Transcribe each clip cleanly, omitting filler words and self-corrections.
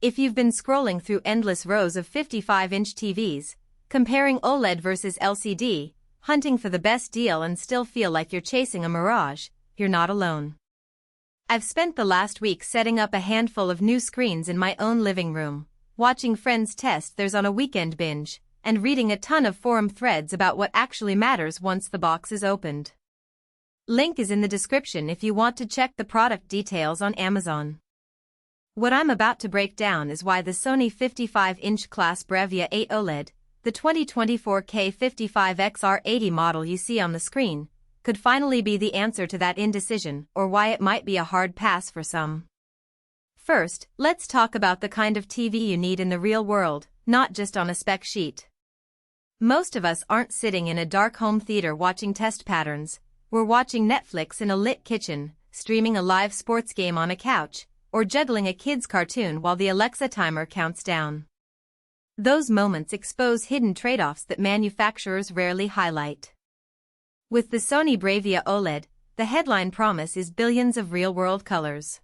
If you've been scrolling through endless rows of 55-inch TVs, comparing OLED versus LCD, hunting for the best deal and still feel like you're chasing a mirage, you're not alone. I've spent the last week setting up a handful of new screens in my own living room, watching friends test theirs on a weekend binge, and reading a ton of forum threads about what actually matters once the box is opened. Link is in the description if you want to check the product details on Amazon. What I'm about to break down is why the Sony 55-inch class BRAVIA 8 OLED, the 2024K 55XR80 model you see on the screen, could finally be the answer to that indecision, or why it might be a hard pass for some. First, let's talk about the kind of TV you need in the real world, not just on a spec sheet. Most of us aren't sitting in a dark home theater watching test patterns, we're watching Netflix in a lit kitchen, streaming a live sports game on a couch, or juggling a kid's cartoon while the Alexa timer counts down. Those moments expose hidden trade-offs that manufacturers rarely highlight. With the Sony BRAVIA OLED, the headline promise is billions of real-world colors.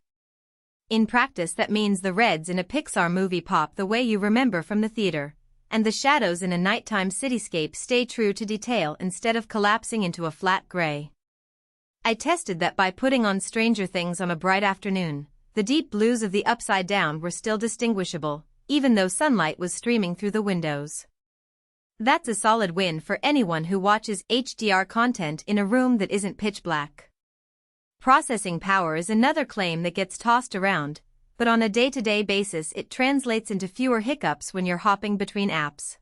In practice, that means the reds in a Pixar movie pop the way you remember from the theater, and the shadows in a nighttime cityscape stay true to detail instead of collapsing into a flat gray. I tested that by putting on Stranger Things on a bright afternoon. The deep blues of the upside down were still distinguishable, even though sunlight was streaming through the windows. That's a solid win for anyone who watches HDR content in a room that isn't pitch black. Processing power is another claim that gets tossed around, but on a day-to-day basis it translates into fewer hiccups when you're hopping between apps.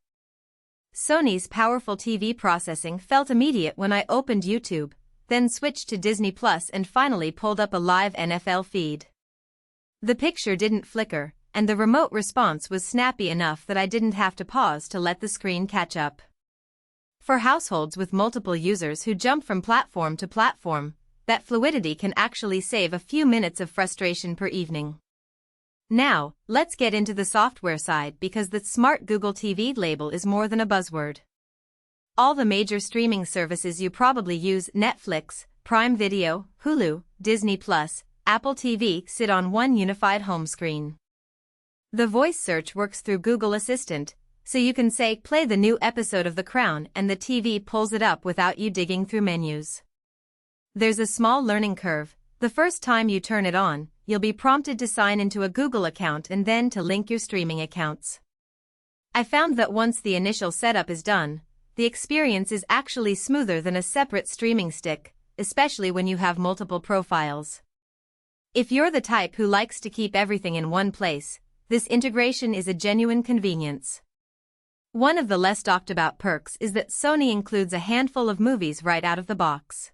Sony's powerful TV processing felt immediate when I opened YouTube, then switched to Disney Plus and finally pulled up a live NFL feed. The picture didn't flicker, and the remote response was snappy enough that I didn't have to pause to let the screen catch up. For households with multiple users who jump from platform to platform, that fluidity can actually save a few minutes of frustration per evening. Now, let's get into the software side because the Smart Google TV label is more than a buzzword. All the major streaming services you probably use, Netflix, Prime Video, Hulu, Disney Plus, Apple TV, sit on one unified home screen. The voice search works through Google Assistant, so you can say, "Play the new episode of The Crown," and the TV pulls it up without you digging through menus. There's a small learning curve. The first time you turn it on, you'll be prompted to sign into a Google account and then to link your streaming accounts. I found that once the initial setup is done, the experience is actually smoother than a separate streaming stick, especially when you have multiple profiles. If you're the type who likes to keep everything in one place, this integration is a genuine convenience. One of the less talked about perks is that Sony includes a handful of movies right out of the box.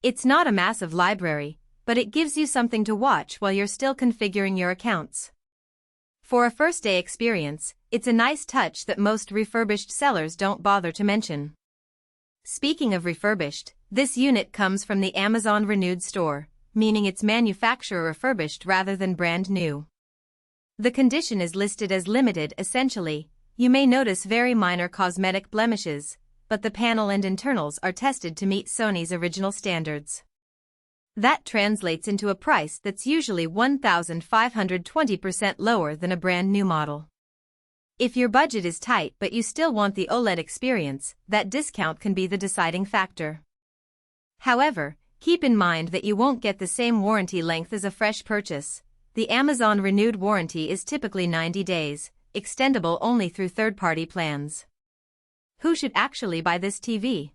It's not a massive library, but it gives you something to watch while you're still configuring your accounts. For a first-day experience, it's a nice touch that most refurbished sellers don't bother to mention. Speaking of refurbished, this unit comes from the Amazon Renewed store, meaning it's manufacturer refurbished rather than brand new. The condition is listed as limited. Essentially, you may notice very minor cosmetic blemishes, but the panel and internals are tested to meet Sony's original standards. That translates into a price that's usually 1,520% lower than a brand new model. If your budget is tight but you still want the OLED experience, that discount can be the deciding factor. However, keep in mind that you won't get the same warranty length as a fresh purchase. The Amazon Renewed warranty is typically 90 days, extendable only through third-party plans. Who should actually buy this TV?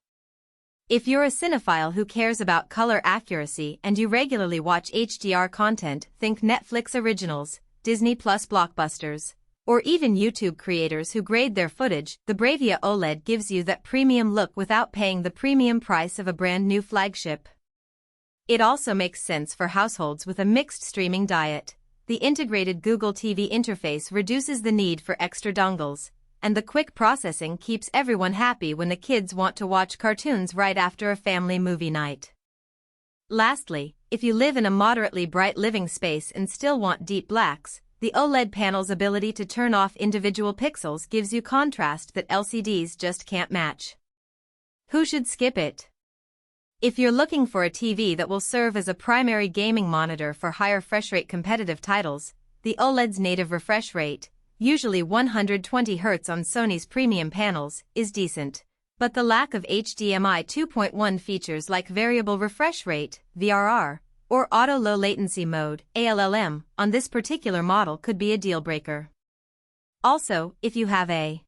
If you're a cinephile who cares about color accuracy and you regularly watch HDR content, think Netflix originals, Disney Plus blockbusters, or even YouTube creators who grade their footage, the BRAVIA OLED gives you that premium look without paying the premium price of a brand new flagship. It also makes sense for households with a mixed streaming diet. The integrated Google TV interface reduces the need for extra dongles, and the quick processing keeps everyone happy when the kids want to watch cartoons right after a family movie night. Lastly, if you live in a moderately bright living space and still want deep blacks, the OLED panel's ability to turn off individual pixels gives you contrast that LCDs just can't match. Who should skip it? If you're looking for a TV that will serve as a primary gaming monitor for higher refresh rate competitive titles, the OLED's native refresh rate, usually 120 Hz on Sony's premium panels, is decent. But the lack of HDMI 2.1 features like variable refresh rate, VRR, or auto low latency mode, ALLM, on this particular model could be a deal breaker. Also, if you have a